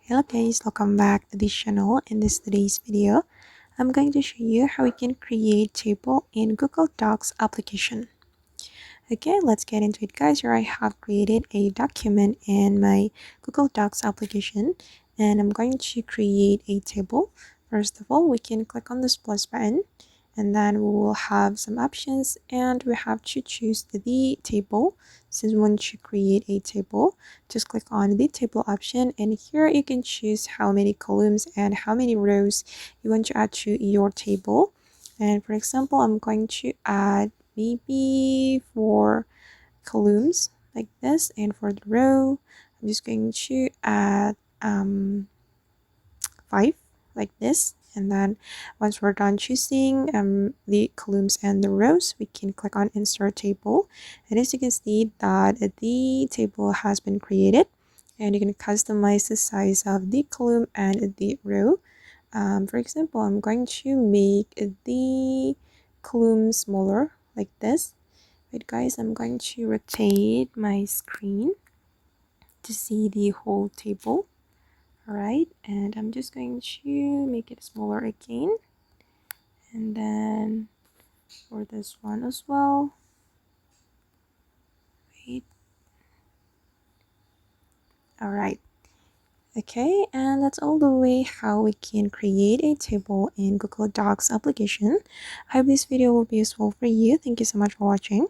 Hello guys, welcome back to this channel. In today's video, I'm going to show you how we can create table in Google Docs application. Okay, let's get into it guys. Here I have created a document in my Google Docs application and I'm going to create a table. First of all, we can click on this plus button and then we will have some options and we have to choose the table. Since we want to create a table, just click on the table option and here you can choose how many columns and how many rows you want to add to your table. And for example, I'm going to add maybe 4 columns like this, and for the row I'm just going to add 5 like this. And then once we're done choosing the columns and the rows, we can click on insert table, and as you can see that the table has been created and you can customize the size of the column and the row. For example, I'm going to make the column smaller like this. Wait guys, I'm going to rotate my screen to see the whole table. Alright, and I'm just going to make it smaller again, and then for this one as well. Wait. Alright. Okay, and that's all the way how we can create a table in Google Docs application. I hope this video will be useful for you. Thank you so much for watching.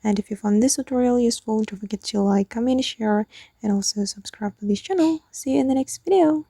And if you found this tutorial useful, don't forget to like, comment, share, and also subscribe to this channel. See you in the next video.